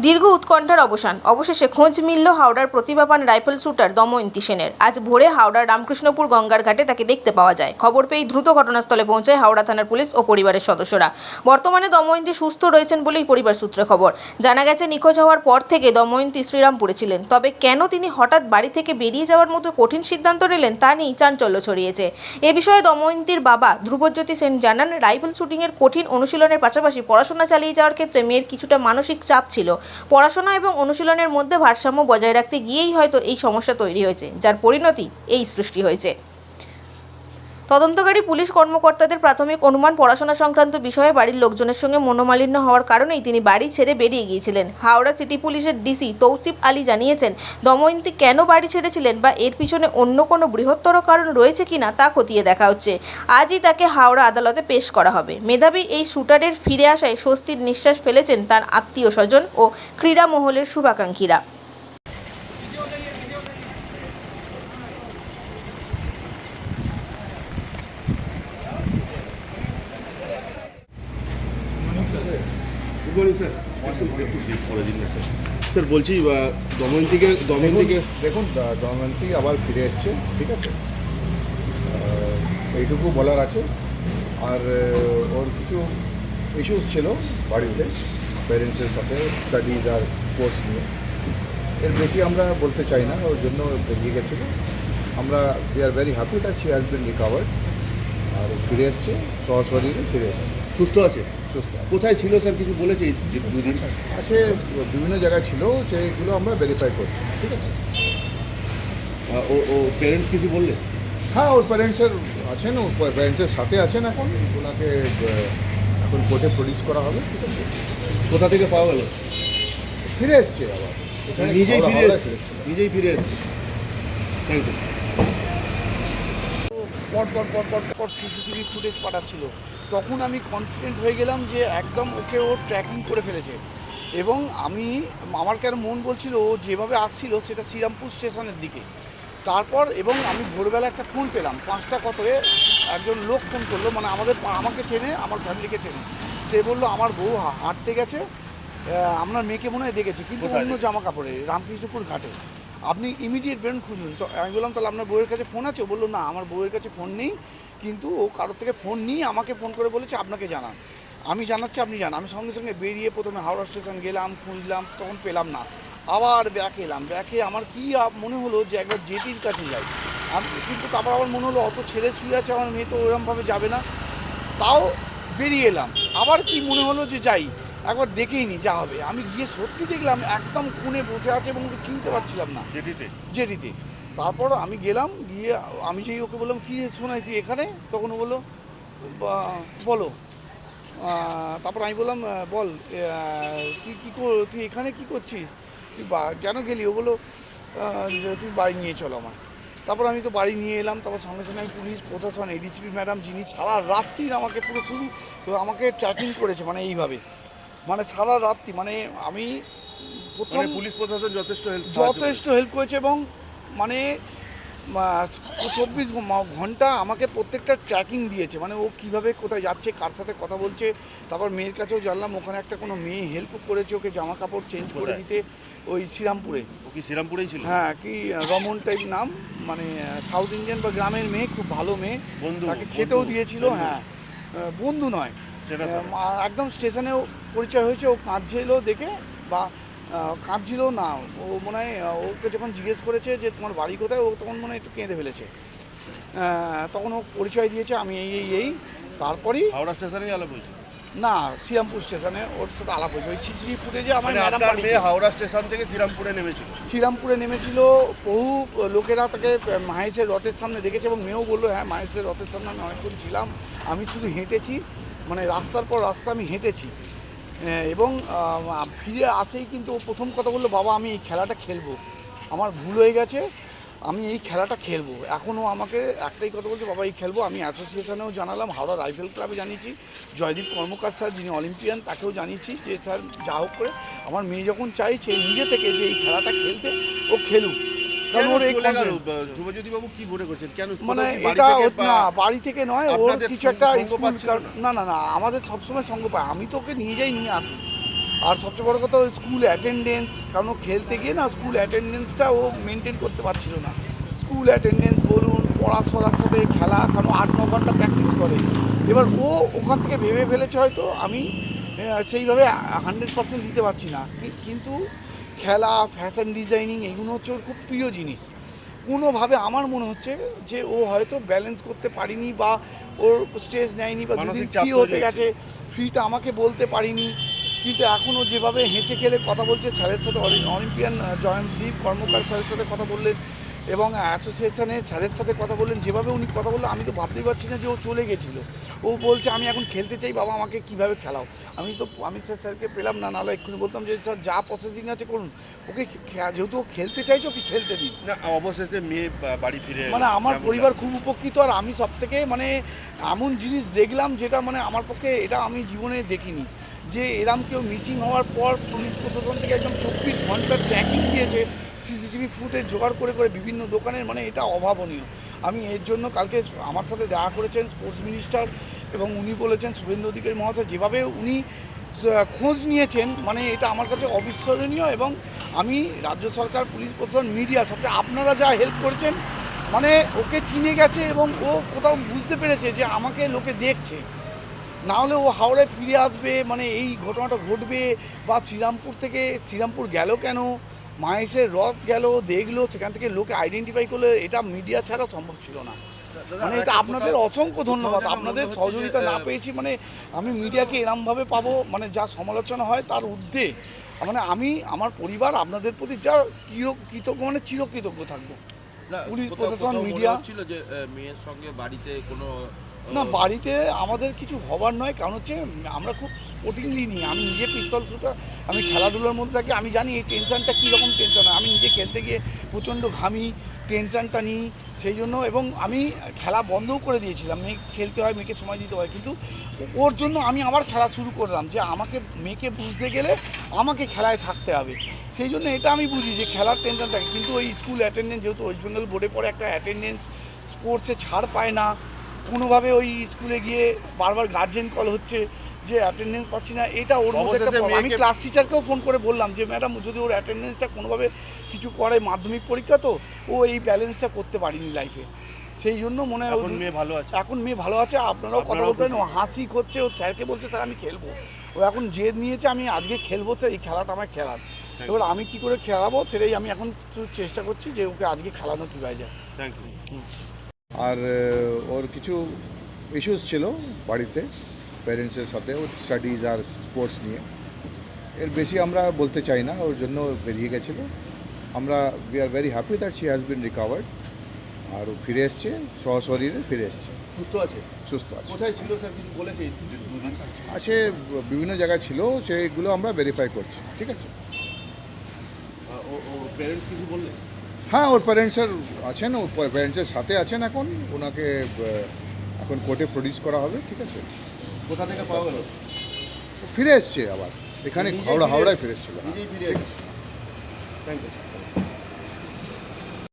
দীর্ঘ উৎকণ্ঠার অবসান। অবশেষে খোঁজ মিলল হাওড়ার প্রতিভাবান রাইফেল শুটার দময়ন্তী সেনের। আজ ভোরে হাওড়ার রামকৃষ্ণপুর গঙ্গার ঘাটে তাকে দেখতে পাওয়া যায়। খবর পেয়ে দ্রুত ঘটনাস্থলে পৌঁছায় হাওড়া থানার পুলিশ ও পরিবারের সদস্যরা। বর্তমানে দময়ন্তী সুস্থ রয়েছেন বলেই পরিবার সূত্রে খবর। জানা গেছে, নিখোঁজ হওয়ার পর থেকে দময়ন্তী শ্রীরামপুরে ছিলেন। তবে কেন তিনি হঠাৎ বাড়ি থেকে বেরিয়ে যাওয়ার মতো কঠিন সিদ্ধান্ত নিলেন তা নিয়েই চাঞ্চল্য ছড়িয়েছে। এ বিষয়ে দময়ন্তীর বাবা ধ্রুবজ্যোতি সেন জানান, রাইফেল শুটিংয়ের কঠিন অনুশীলনের পাশাপাশি পড়াশোনা চালিয়ে যাওয়ার ক্ষেত্রে মেয়ের কিছুটা মানসিক চাপ ছিল। পড়াশোনা এবং অনুশীলনের মধ্যে ভারসাম্য বজায় রাখতে গিয়েই হয়তো এই সমস্যা তৈরি হয়েছে, যার পরিণতি এই সৃষ্টি হয়েছে। তদন্তকারী পুলিশ কর্মকর্তাদের প্রাথমিক অনুমান, পড়াশোনা সংক্রান্ত বিষয়ে বাড়ির লোকজনের সঙ্গে মনোমালিন্য হওয়ার কারণেই তিনি বাড়ি ছেড়ে বেরিয়ে গিয়েছিলেন। হাওড়া সিটি পুলিশের ডিসি তৌসিফ আলী জানিয়েছেন, দময়ন্তী কেন বাড়ি ছেড়েছিলেন বা এর পিছনে অন্য কোনো বৃহত্তর কারণ রয়েছে কিনা তা খতিয়ে দেখা হচ্ছে। আজই তাকে হাওড়া আদালতে পেশ করা হবে। মেধাবী এই শুটারের ফিরে আসায় স্বস্তির নিঃশ্বাস ফেলেছেন তার আত্মীয় স্বজন ও ক্রীড়া মহলের শুভাকাঙ্ক্ষীরা। স্যার বলছি দময়ন্তীকে দেখুন দময়ন্তী আবার ফিরে এসছে, ঠিক আছে, এইটুকু বলার আছে। আর ওর কিছু ইস্যুস ছিল বাড়িতে প্যারেন্টসের সাথে, স্টাডিজ আর স্পোর্টস নিয়ে। এর বেশি আমরা বলতে চাই না, ওর জন্য বেরিয়ে গেছিল। আমরা we are very happy that she has been recovered, আর ফিরে এসছে, সশরীরে ফিরে এসছে, সুস্থ আছে। সুস্থ কোথায় ছিল স্যার কিছু বলেছে যে দুদিন আছে, বিভিন্ন জায়গায় ছিল, সেইগুলো আমরা ভেরিফাই করছি, ঠিক আছে। ও প্যারেন্টস কিছু বললে? হ্যাঁ, ওর প্যারেন্টসের আছেন, ওর প্যারেন্টসের সাথে আছেন। এখন ওনাকে এখন কোর্টে প্রডিউস করা হবে, ঠিক আছে। কোথা থেকে পাওয়া গেল? ফিরে এসছে আবার, নিজেই ফিরে হাওড়া এসছে? নিজেই ফিরে এসছে। Thank you. পর সিসিটিভি ফুটেজ পাঠাচ্ছিল, তখন আমি কনফিডেন্ট হয়ে গেলাম যে একদম ওকে ও ট্র্যাকিং করে ফেলেছে। এবং আমার কেন মন বলছিল ও যেভাবে আসছিল সেটা শ্রীরামপুর স্টেশনের দিকে। তারপর আমি ভোরবেলা একটা ফোন পেলাম, 5টা কতয়ে একজন লোক ফোন করলো, মানে আমাকে চেনে, আমার ফ্যামিলিকে চেনে। সে বললো আমার বউ হাঁটতে গেছে, আপনার মেয়েকে মনে হয় দেখেছে, কিন্তু অন্য জামা কাপড়ে, রামকৃষ্ণপুর ঘাটে, আপনি ইমিডিয়েট বেরোন, খুঁজুন। তো আমি বললাম, তাহলে আপনার বউয়ের কাছে ফোন আছে? ও বললো, না আমার বউয়ের কাছে ফোন নেই, কিন্তু ও কারোর থেকে ফোন নিয়ে আমাকে ফোন করে বলেছে আপনাকে জানান। আমি জানাচ্ছি, আপনি জানান। আমি সঙ্গে সঙ্গে বেরিয়ে প্রথমে হাওড়া স্টেশন গেলাম, খুঁজলাম, তখন পেলাম না। আবার ব্যাকে এলাম, ব্যাকে আমার কি মনে হলো যে একবার জেটির কাছে যাই। কিন্তু তারপর আবার মনে হলো অত ছেলে শুয়ে আছে, আমার মেয়ে তো ওরকমভাবে যাবে না, তাও বেরিয়ে এলাম। আবার কি মনে হলো যে যাই, একবার দেখেই নি যা হবে। আমি গিয়ে সত্যি দেখলাম একদম কোণে বসে আছে এবং ওকে চিনতে পারছিলাম না, জেটিতে। তারপর আমি গেলাম, গিয়ে আমি যেই ওকে বললাম, কী শোনাই তুই এখানে? তখন ও বললো, বলো। তারপর আমি বললাম, বল তুই এখানে কী করছিস, তুই কেন গেলি? ও বললো, তুই বাড়ি নিয়ে চলো আমার। তারপর আমি তো বাড়ি নিয়ে এলাম। তারপর সঙ্গে সঙ্গে আমি পুলিশ প্রশাসন, এডিসিপি ম্যাডাম, যিনি সারা রাত্রির আমাকে পুরো শুধু আমাকে ট্র্যাকিং করেছে, মানে এইভাবে, মানে সারা রাত্রি, মানে আমি প্রথম পুলিশ প্রশাসন যথেষ্ট হেল্প করেছে। এবং মানে 24 ঘন্টা আমাকে প্রত্যেকটা ট্র্যাকিং দিয়েছে, মানে ও কীভাবে কোথায় যাচ্ছে, কার সাথে কথা বলছে। তারপর মেয়ের কাছেও জানলাম, ওখানে একটা কোনো মেয়ে হেল্প করেছে ওকে জামা কাপড় চেঞ্জ করে দিতে, ওই শ্রীরামপুরে। ও কি শ্রীরামপুরেই ছিল? হ্যাঁ, কি রমন টাইপ নাম, মানে সাউথ ইন্ডিয়ান বা গ্রামের মেয়ে, খুব ভালো মেয়ে, তাকে খেতেও দিয়েছিল। হ্যাঁ, বন্ধু নয়, একদম স্টেশনেও পরিচয় হয়েছে। ও কাঁদছিল দেখে, বা কাঁদছিল না, ও মনে হয় ওকে যখন জিজ্ঞেস করেছে যে তোমার বাড়ি কোথায়, ও তখন মনে হয় একটু কেঁদে ফেলেছে। তখন ও পরিচয় দিয়েছে, আমি এই। তারপরেই হাওড়া স্টেশনেই আলাপ হয়েছে? না, শ্রীরামপুর স্টেশনে ওর সাথে আলাপ হয়েছে। ওই সিসিটিভি ফুটেজে আমার ম্যাডাম হাওড়া স্টেশন থেকে শ্রীরামপুরে নেমেছিল। বহু লোকেরা তাকে মাহেশের রথের সামনে দেখেছে, এবং মেয়েও বললো, হ্যাঁ মাহেশের রথের সামনে আমি অনেকক্ষণ ছিলাম, আমি শুধু হেঁটেছি, মানে রাস্তার পর রাস্তা আমি হেঁটেছি। এবং ফিরে আসেই কিন্তু ও প্রথম কথা বললো, বাবা আমি এই খেলাটা খেলবো, আমার ভুল হয়ে গেছে, আমি এই খেলাটা খেলবো। এখনও আমাকে একটাই কথা বলছে, বাবা এই খেলবো। আমি অ্যাসোসিয়েশনেও জানালাম, হাওড়া রাইফেল ক্লাবে জানিয়েছি, জয়দীপ কর্মকার স্যার যিনি অলিম্পিয়ান তাকেও জানিয়েছি যে স্যার যা হোক করে আমার মেয়ে যখন চাইছে নিজে থেকে যে এই খেলাটা খেলতে, ও খেলুক। মানে এটা না, বাড়ি থেকে নয়, ওর কিছু একটা, না আমাদের সবসময় সঙ্গ পায়। আমি তো ওকে নিয়ে যাই, নিয়ে আসি, আর সবচেয়ে বড় কথা স্কুল অ্যাটেন্ডেন্স, কারণ ও খেলতে গিয়ে না স্কুল অ্যাটেন্ডেন্সটা ও মেনটেন করতে পারছিল না। স্কুল অ্যাটেন্ডেন্স বলুন, পড়াশোনার সাথে খেলা, কারণ 8-9 ঘন্টা প্র্যাকটিস করে। এবার ও ওখান থেকে ভেবে ফেলেছে হয়তো আমি সেইভাবে 100% দিতে পারছি না, কিন্তু খেলা, ফ্যাশন ডিজাইনিং এগুলো হচ্ছে ওর খুব প্রিয় জিনিস। কোনোভাবে আমার মনে হচ্ছে যে ও হয়তো ব্যালেন্স করতে পারিনি, বা ওর স্ট্রেস নেয়নি, বা দুদিন মানসিক চাপ ফ্রি তৈরি হতে গেছে, ফ্রিটা আমাকে বলতে পারিনি। কিন্তু এখনও যেভাবে হেঁচে খেলে কথা বলছে স্যারের সাথে, অলিম্পিয়ান জয়ন্তদীপ কর্মকার স্যারের সাথে কথা বললেন এবং অ্যাসোসিয়েশনের স্যারের সাথে কথা বললেন, যেভাবে উনি কথা বললেন আমি তো ভাবতেই পারছি না যে ও চলে গেছিলো। ও বলছে আমি এখন খেলতে চাই, বাবা আমাকে কীভাবে খেলাও। আমি স্যারকে পেলাম না, নাহলে এক্ষুনি বলতাম যে স্যার যা প্রসেসিং আছে করুন, ওকে যেহেতু ও খেলতে চাইছে ওকে খেলতে দিন। না অবশেষে মেয়ে বাড়ি ফিরে মানে আমার কেমন পরিবার লাগছে? খুব উপকৃত। আর আমি সব থেকে মানে এমন জিনিস দেখলাম যেটা মানে আমার পক্ষে এটা আমি জীবনে দেখিনি, যে এরম কেউ মিসিং হওয়ার পর পুলিশ প্রশাসন থেকে একদম 24 ঘন্টা ট্র্যাকিং দিয়েছে, সিসিটিভি ফুটেজ জোগাড় করে করে বিভিন্ন দোকানের, মানে এটা অভাবনীয়। আমি এর জন্য কালকে আমার সাথে দেখা করেছেন স্পোর্টস মিনিস্টার, এবং উনি বলেছেন শুভেন্দু অধিকারী মহাশয় যেভাবে উনি খোঁজ নিয়েছেন, মানে এটা আমার কাছে অবিস্মরণীয়। এবং আমি রাজ্য সরকার, পুলিশ প্রশাসন, মিডিয়া, সবচেয়ে আপনারা যা হেল্প করেছেন, মানে ওকে চিনে গেছে এবং ও কোথাও বুঝতে পেরেছে যে আমাকে লোকে দেখছে, না হলে ও হাওড়ায় ফিরে আসবে, মানে এই ঘটনাটা ঘটবে, বা শ্রীরামপুর গেল কেন, মাহেশের রথ গেল দেখলো, সেখান থেকে লোকে আইডেন্টিফাই করলে, এটা মিডিয়া ছাড়া সম্ভব ছিল না। মানে এটা আপনাদের অসংখ্য ধন্যবাদ, আপনাদের সহযোগিতা না পেয়েছি, মানে আমি মিডিয়াকে এরমভাবে পাবো, মানে যা সমালোচনা হয় তার ঊর্ধ্বে, মানে আমি আমার পরিবার আপনাদের প্রতি যা কৃতজ্ঞ, মানে চিরকৃতজ্ঞ থাকবো। পুলিশ প্রশাসন, মিডিয়া ছিল যে মেয়ের সঙ্গে বাড়িতে কোনো না, বাড়িতে আমাদের কিছু হবার নয়, কারণ হচ্ছে আমরা খুব স্পোর্টিংলি নিই। আমি নিজে পিস্তল শুটার, আমি খেলাধুলার মধ্যে থাকি, আমি জানি এই টেনশনটা কীরকম টেনশন হয়। আমি নিজে খেলতে গিয়ে প্রচণ্ড ঘামি, টেনশনটা নিই, সেই জন্য। এবং আমি খেলা বন্ধও করে দিয়েছিলাম, মেয়ে খেলতে হয়, মেয়েকে সময় দিতে হয়, কিন্তু ওর জন্য আমি আবার খেলা শুরু করলাম, যে আমাকে মেয়েকে বুঝতে গেলে আমাকে খেলায় থাকতে হবে। সেই জন্য এটা আমি বুঝি যে খেলার টেনশন থাকে, কিন্তু ওই স্কুল অ্যাটেন্ডেন্স, যেহেতু ওয়েস্ট বেঙ্গল বোর্ডে পড়ে, একটা অ্যাটেন্ডেন্স স্পোর্টসে ছাড় পায় না কোনোভাবে, ওই স্কুলে গিয়ে বারবার গার্জেন কল হচ্ছে যে অ্যাটেন্ডেন্স পাচ্ছি না, এটা ওর মধ্যে একটা problem। আমি ক্লাস টিচারকেও ফোন করে বললাম যে ম্যাডাম যদি ওর অ্যাটেন্ডেন্সটা কোনোভাবে কিছু করে, মাধ্যমিক পরীক্ষা তো, ও এই ব্যালেন্সটা করতে পারিনি লাইফে, সেই জন্য মনে হয় এখন মেয়ে ভালো আছে। এখন মেয়ে ভালো আছে। আপনারাও কথা বলতেন, ও হাসি করছে, ও স্যারকে বলছে স্যার আমি খেলবো, ও এখন জেদ নিয়েছে আমি আজকে খেলবো স্যার, এই খেলাটা আমার খেলার। এবার আমি কী করে খেলাবো সেটাই আমি এখন চেষ্টা করছি, যে ওকে আজকে খেলানো কীভাবে যায়। Thank you. আর ওর কিছু ইস্যুস ছিল বাড়িতে প্যারেন্টসের সাথে, ওর স্টাডিজ আর স্পোর্টস নিয়ে। এর বেশি আমরা বলতে চাই না, ওর জন্য বেরিয়ে গেছিলো। আমরা we are very happy that she has been recovered, আর ও ফিরে এসছে, সশরীরে ফিরে এসছে, সুস্থ আছে? সুস্থ আছে। কোথায় ছিল স্যার কিছু বলেছে? আছে বিভিন্ন জায়গায় ছিল, সেইগুলো আমরা ভেরিফাই করছি। ঠিক আছে, ও প্যারেন্টস কিছু বললে? হ্যাঁ ওর প্যারেন্টসের আছেন, ওর প্যারেন্টসের সাথে আছেন এখন, ওনাকে এখন কোর্টে প্রডিউস করা হবে। ঠিক আছে, কোথা থেকে পাওয়া গেল? ফিরে এসছে আবার এখানে, হাওড়ায় ফিরে এসেছিল। নিজেই ফিরে এসেছে। Thank you.